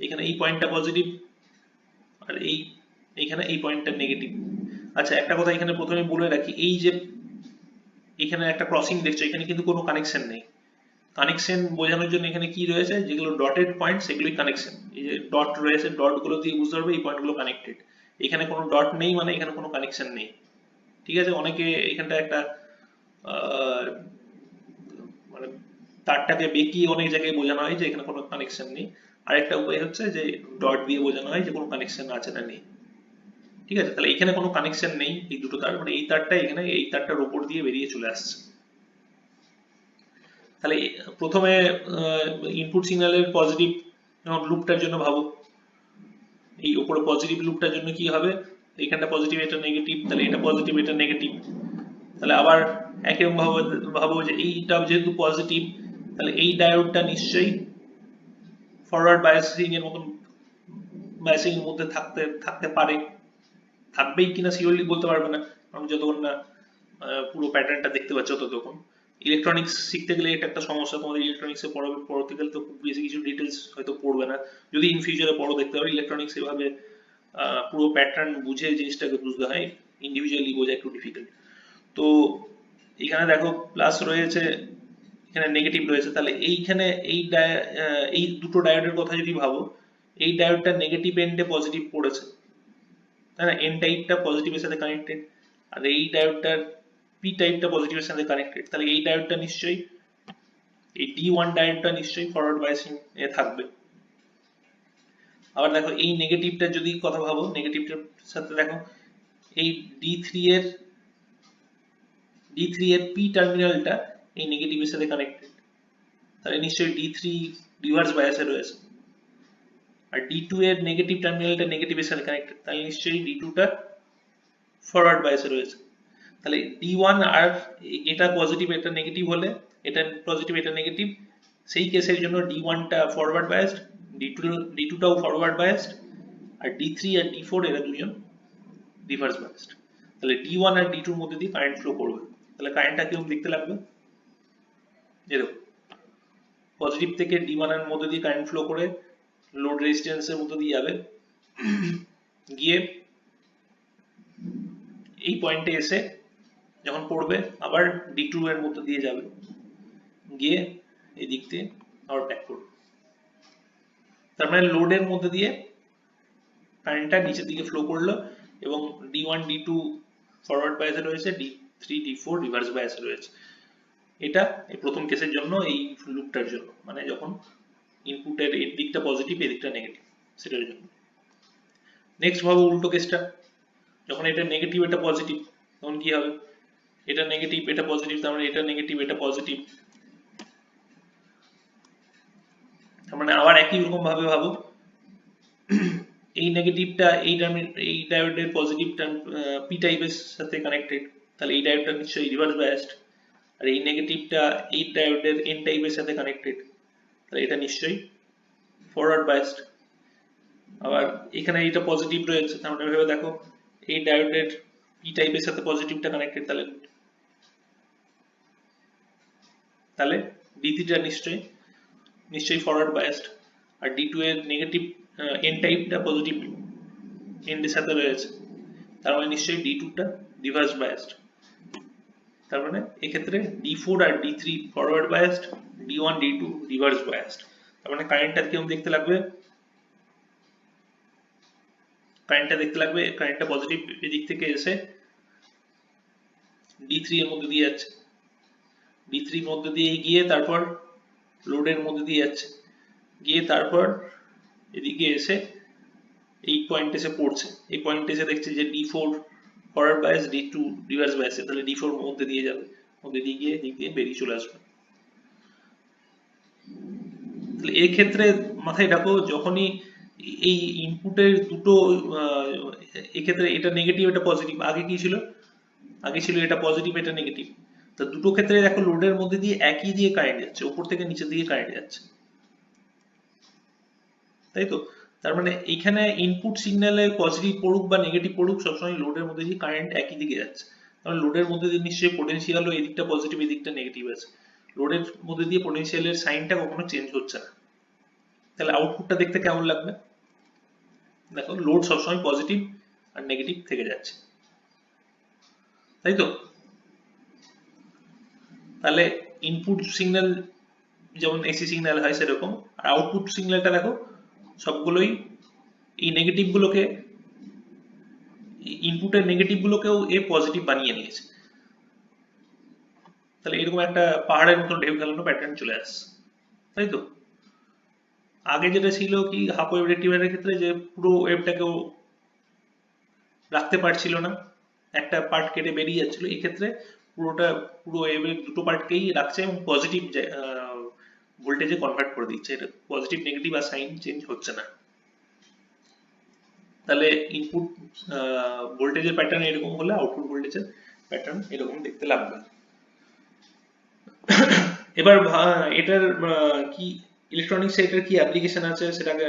এখানে এই পয়েন্টটা পজিটিভ, আর এইখানে এই পয়েন্টটা নেগেটিভ। আচ্ছা, একটা কথা এখানে প্রথমে বলে রাখি, এই যে এখানে একটা ক্রসিং দেখছো, এখানে কিন্তু কোনো কানেকশন নেই। কানেকশন বোঝানোর জন্য এখানে কি রয়েছে, যেগুলো ডটেড পয়েন্ট সেগুলোই কানেকশন। এই যে ডট রয়েছে, ডট গুলো দিয়ে বুঝতে পারবে এই পয়েন্টগুলো কানেক্টেড। এখানে কোনো ডট নেই মানে এখানে কোনো কানেকশন নেই। ঠিক আছে, অনেকে এখানটা একটা মানে তারটাকে বেঁকিয়ে অনেক জায়গায় বোঝানো হয় যে এখানে কোনো কানেকশন নেই। আরেকটা উপায় হচ্ছে যে ডট দিয়ে বোঝানো হয় যে কোনো কানেকশন আছে না নেই। ঠিক আছে, তাহলে এখানে কোনো কানেকশন নেই এই দুটো তার, মানে এই তারটা এখানে এই তারটার উপর দিয়ে বেরিয়ে চলে আসছে। তাহলে প্রথমে ইনপুট সিগন্যালের পজিটিভ লুপটার জন্য ভাবো, এই উপরে পজিটিভ লুপটার জন্য কি হবে, এইখানটা পজিটিভ এটা নেগেটিভ, তাহলে এটা পজিটিভ এটা নেগেটিভ। তাহলে আবার একই রকম ভাবো যে এইটা যেহেতু পজিটিভ, তাহলে এই ডায়োডটা নিশ্চয়ই ফরওয়ার্ড বায়াসিং এর মতন বায়াসিং এর মধ্যে থাকতে পারে। থাকবেই কিনা সিওরলি বলতে পারবে না, কারণ যতক্ষণ না পুরো প্যাটার্নটা দেখতে পাচ্ছ ততক্ষণ। ইলেকট্রনিক্স শিখতে গেলে এটা একটা সমস্যা, তোমাদের ইলেকট্রনিক্সে পরবর্তীকালে তো খুব বেশি কিছু ডিটেলস হয়তো পড়বে না, যদি ইন ফিউচারে পড়ো দেখতে হবে ইলেকট্রনিক্স এভাবে পুরো প্যাটার্ন বুঝে জিনিসটাকে বুঝতে হয়, ইন্ডিভিজুয়ালি বোঝা একটু ডিফিকাল্ট। তো এখানে দেখো প্লাস রয়েছে, এখানে নেগেটিভ রয়েছে, তাহলে এইখানে এই দুটো ডায়োডের কথা যদি ভাবো, এই ডায়োডটা নেগেটিভ এন্ডে পজিটিভ পড়েছে, তাই না, এন টাইপটা পজিটিভের সাথে কানেক্টেড, আর এই ডায়োডটার পি টাইপটা পজিটিভের সাথে কানেক্টেড, তাহলে এই ডায়োডটা নিশ্চয়ই, এই D1 ডায়োডটা নিশ্চয়ই ফরওয়ার্ড বায়াসিং এ থাকবে। আবার দেখো এই নেগেটিভটার যদি কথা ভাবো, নেগেটিভটার সাথে দেখো এই D3 এর পি টার্মিনালটা এই নেগেটিভের সাথে কানেক্টেড, তাহলে নিশ্চয়ই D3 রিভার্স বায়াসে রয়েছে। আর D2 এর নেগেটিভ টার্মিনালটা নেগেটিভের সাথে কানেক্টেড, তাহলে নিশ্চয়ই D2 টা ফরওয়ার্ড বায়াসে রয়েছে। তাহলে D1 আর এটা পজিটিভ এটা নেগেটিভ হলে, এটা পজিটিভ এটা নেগেটিভ, সেই কেসের জন্য D1 টা ফরওয়ার্ড বায়াসড, D2 টাও ফরওয়ার্ড বায়াসড, আর D3 আর D4 এরা দুজন রিভার্স বায়াসড। তাহলে D1 আর D2 এর মধ্যে দিয়ে কারেন্ট ফ্লো করবে। তাহলে কারেন্টটা কিরকম দেখতে লাগবে, এরকম পজিটিভ থেকে D1 এর মধ্যে দিয়ে কারেন্ট ফ্লো করে লোড রেজিস্ট্যান্সের মধ্যে দিয়ে যাবে, গিয়ে এই পয়েন্টে এসে যখন পড়বে আবার D2 এর মধ্যে দিয়ে যাবে, গিয়ে এই দিক দিয়ে আবার ব্যাক করবে। তার মানে লোডের মধ্যে দিয়ে কারেন্টটা নিচের দিকে ফ্লো করলো, এবং D1 D2 ফরওয়ার্ড বায়াসে রয়েছে, D3 D4 রিভার্স বায়াসে রয়েছে। এটা এই প্রথম কেসের জন্য, এই লুপটার জন্য, মানে যখন ইনপুটের এই দিকটা পজিটিভ এই দিকটা নেগেটিভ সেটার জন্য। নেক্সট ভাবো উল্টো কেসটা, যখন এটা নেগেটিভ এটা পজিটিভ, তখন কি হবে, এটা নেগেটিভ এটা পজিটিভ, তার মানে এটা নেগেটিভ এটা পজিটিভ। তার মানে আবার একই রকম ভাবে ভাবো, এই নেগেটিভটা এই ডায়োডের পজিটিভ পি টাইপের সাথে কানেক্টেড, তাহলে এই ডায়োডটা নিশ্চয়ই রিভার্স বায়াসড। আর এই নেগেটিভটা এই ডায়োডের এন টাইপের সাথে কানেক্টেড, তাহলে এটা নিশ্চয়ই ফরওয়ার্ড বায়াসড। আবার এখানে এটা পজিটিভ রয়েছে, তার মানে ভেবে দেখো এই ডায়োডের পি টাইপের সাথে পজিটিভটা কানেক্টেড, তাহলে D3 টা নিশ্চয়ই ফরওয়ার্ড বায়াসড। আর D2 এর নেগেটিভ এন টাইপটা পজিটিভ এন্ডের সাথে রয়েছে, তার মানে নিশ্চয়ই D2 টা রিভার্স বায়াসড। তার মানে এক্ষেত্রে D4 আর D3 forward biased, D1 D2 reverse biased. তার মানে কারেন্টটা কিরকম দেখতে লাগবে, কারেন্টটা পজিটিভ এদিক থেকে এসে D3 এর মধ্যে দিয়ে যাচ্ছে, D3 এর মধ্যে দিয়ে গিয়ে তারপর লোডের মধ্যে দিয়ে যাচ্ছে, গিয়ে তারপর এদিকে এসে এই পয়েন্টে এসে পড়ছে, এই পয়েন্টে এসে দেখছে যে D4 forward bias, D2 reverse বায়াসে, তাহলে D4 মধ্যে দিয়ে যাবে, মধ্যে দিয়ে গিয়ে দিক দিয়ে বেরিয়ে চলে আসবে। তাহলে এই ক্ষেত্রে মাথায় রাখো, যখনই এই ইনপুটের দুটো এক্ষেত্রে এটা নেগেটিভ এটা পজিটিভ, আগে কি ছিল, আগে ছিল এটা পজিটিভ এটা নেগেটিভ, তো দুটো ক্ষেত্রে দেখো লোডের মধ্যে দিয়ে একই দিয়ে কারেন্ট যাচ্ছে, উপর থেকে নিচের দিকে কারেন্ট যাচ্ছে, তাই তো। তার মানে এইখানে ইনপুট সিগন্যালে পজিটিভ পড়ুক বা নেগেটিভ পড়ুক, সবসময় লোডের মধ্যে দিয়ে কারেন্ট একই দিকে যাচ্ছে। কারণ লোডের মধ্যে দিয়ে নিশ্চয়ই পোটেনশিয়ালও এদিকটা পজিটিভ এদিকটা নেগেটিভ আছে, লোডের মধ্যে দিয়ে পোটেনশিয়ালের সাইনটা কখনো চেঞ্জ হচ্ছে না, তাহলে আউটপুটটা দেখতে কেমন লাগবে? দেখো লোড সবসময় পজিটিভ আর নেগেটিভ থেকে যাচ্ছে, তাই তো? তাহলে ইনপুট সিগন্যাল যেমন এসি সিগন্যাল হয় সেরকম, আর আউটপুট সিগন্যালটা দেখো সবগুলোই এই নেগেটিভ গুলোকে, ইনপুটের নেগেটিভ গুলোকেও এ পজিটিভ বানিয়ে নিয়েছে। তাহলে এরকম একটা পাহাড়ের মতো ঢেউ খেলানো প্যাটার্ন চলে আসছে, তাই তো? আগে যেটা ছিল কি হাফ ওয়েভ রেক্টিফায়ারের ক্ষেত্রে যে পুরো ওয়েভটাকেও রাখতে পারছিল না, একটা পার্ট কেটে বেরিয়ে যাচ্ছিল, এই ক্ষেত্রে পুরো ওয়েভের দুটো পার্টকেই রাখছে এবং পজিটিভ ভোল্টেজে কনভার্ট করে দিচ্ছে, এটা পজিটিভ নেগেটিভ আর সাইন চেঞ্জ হচ্ছে না। তাহলে ইনপুট ভোল্টেজের প্যাটার্ন এরকম হলে আউটপুট ভোল্টেজের প্যাটার্ন এরকম দেখতে লাগবে। এবার এটার কি ইলেকট্রনিক্সে এটার কি অ্যাপ্লিকেশন আছে সেটাকে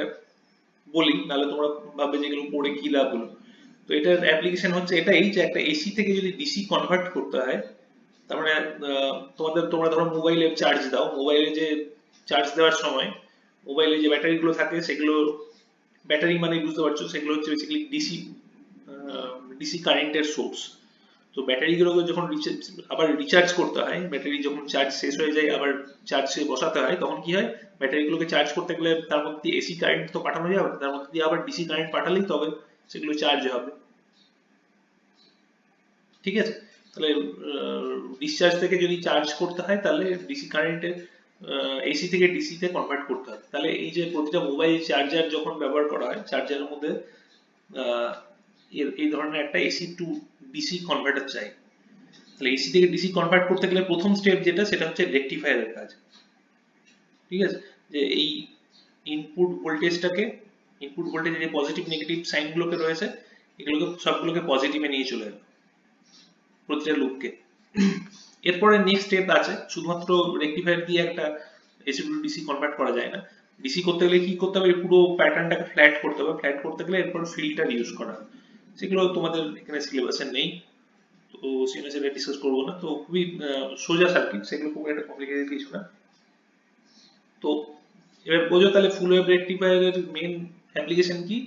বলি, নাহলে তোমরা ভাববে যেগুলো পড়ে কি লাভ হলো। তো এটার অ্যাপ্লিকেশন হচ্ছে এটাই যে একটা এসি থেকে যদি ডিসি কনভার্ট করতে হয়, তার মানে তোমরা ধরো মোবাইলে চার্জ দাও, মোবাইলে যে চার্জ দেওয়ার সময় মোবাইলে যে ব্যাটারিগুলো থাকে সেগুলো, ব্যাটারি মানে বুঝতে পারছো, সেগুলো হচ্ছে বেসিক্যালি ডিসি কারেন্টের সোর্স। তো ব্যাটারিগুলোকে যখন আবার রিচার্জ করতে হয়, ব্যাটারি যখন চার্জ শেষ হয়ে যায় আবার চার্জে বসাতে হয়, তখন কি হয় ব্যাটারিগুলোকে চার্জ করতে গেলে তার মধ্যে এসি কারেন্ট তো পাঠানো যাবে, তার মধ্যে দিয়ে আবার ডিসি কারেন্ট পাঠালেই তবে সেগুলো চার্জ হবে, ঠিক আছে? তাহলে ডিসচার্জ থেকে যদি চার্জ করতে হয় তাহলে ডিসি কারেন্টে এসি থেকে ডিসি তে কনভার্ট করতে হয়। তাহলে এই যে প্রতিটা মোবাইল চার্জার যখন ব্যবহার করা হয়, চার্জারের মধ্যে এই ধরনের একটা এসি টু ডিসি কনভার্টার চাই। তাহলে এসি থেকে ডিসি কনভার্ট করতে গেলে প্রথম স্টেপ যেটা, সেটা হচ্ছে রেকটিফায়ারের কাজ, ঠিক আছে? যে এই ইনপুট ভোল্টেজটাকে, ইনপুট ভোল্টেজের যে পজিটিভ নেগেটিভ সাইন গুলোকে রয়েছে, এগুলোকে সবগুলোকে পজিটিভে নিয়ে চলে যাবে প্রতিটা লুপকে। এরপরে নেক্সট স্টেপ আছে, শুধুমাত্র রেকটিফায়ার দিয়ে একটা এসি টু ডিসি কনভার্ট করা যায় না, ডিসি করতে গেলে কি করতে হবে, পুরো প্যাটার্নটাকে ফ্ল্যাট করতে হবে, ফ্ল্যাট করতে গেলে এরপর ফিল্টার ইউজ করা হবে, সেগুলো তোমাদের এখানে সিলেবাসে নেই, তো সেটা ডিসকাস করবো না। তো খুবই সোজা সার্কিট, সেগুলো খুব একটা কমপ্লিকেটেড কিছু না। তো এবার বোঝো তাহলে ফুল ওয়েভ রেকটিফায়ারের মেইন অ্যাপ্লিকেশন কি,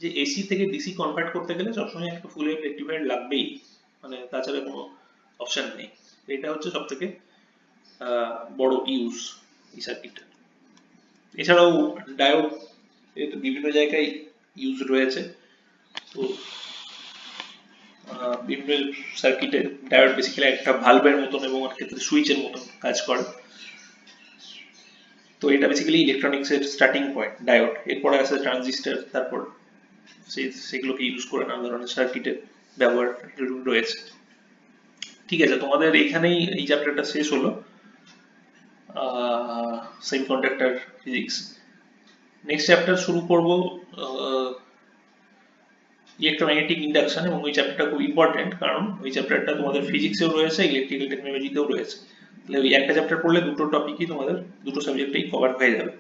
যে এসি থেকে ডিসি কনভার্ট করতে গেলে সবসময় একটা ফুল ওয়েভ রেকটিফায়ার লাগবেই, মানে তাছাড়া কোনো অপশন নেই। এটা হচ্ছে সব থেকে বড় ইউজ এই সার্কিটটা। এছাড়াও ডায়োড বিভিন্ন জায়গায় ইউজ রয়েছে, তো বিভিন্ন সার্কিটে ডায়োড বেসিক্যালি একটা ভালভের মতন এবং ক্ষেত্রে সুইচের মতন কাজ করে। তো এটা বেসিক্যালি ইলেকট্রনিক্স এর স্টার্টিং পয়েন্ট ডায়োড, এরপরে আসে ট্রানজিস্টর, তারপর সেগুলোকে ইউজ করে নানা ধরনের সার্কিটের ব্যবহার রয়েছে। ঠিক আছে, তোমাদের এখানেই এই চ্যাপ্টারটা শেষ হলো, সেমিকন্ডাক্টর ফিজিক্স। নেক্সট চ্যাপ্টার শুরু করব ইলেকট্রোম্যাগনেটিক ইন্ডাকশন, এবং ওই চ্যাপ্টারটা খুব ইম্পর্টেন্ট, কারণ ওই চ্যাপ্টারটা তোমাদের ফিজিক্সেও রয়েছে, ইলেকট্রিক্যাল টেকনোলজিতেও রয়েছে। তাহলে ওই একটা চ্যাপ্টার পড়লে দুটো টপিকই তোমাদের, দুটো সাবজেক্টেই কভার হয়ে যাবে।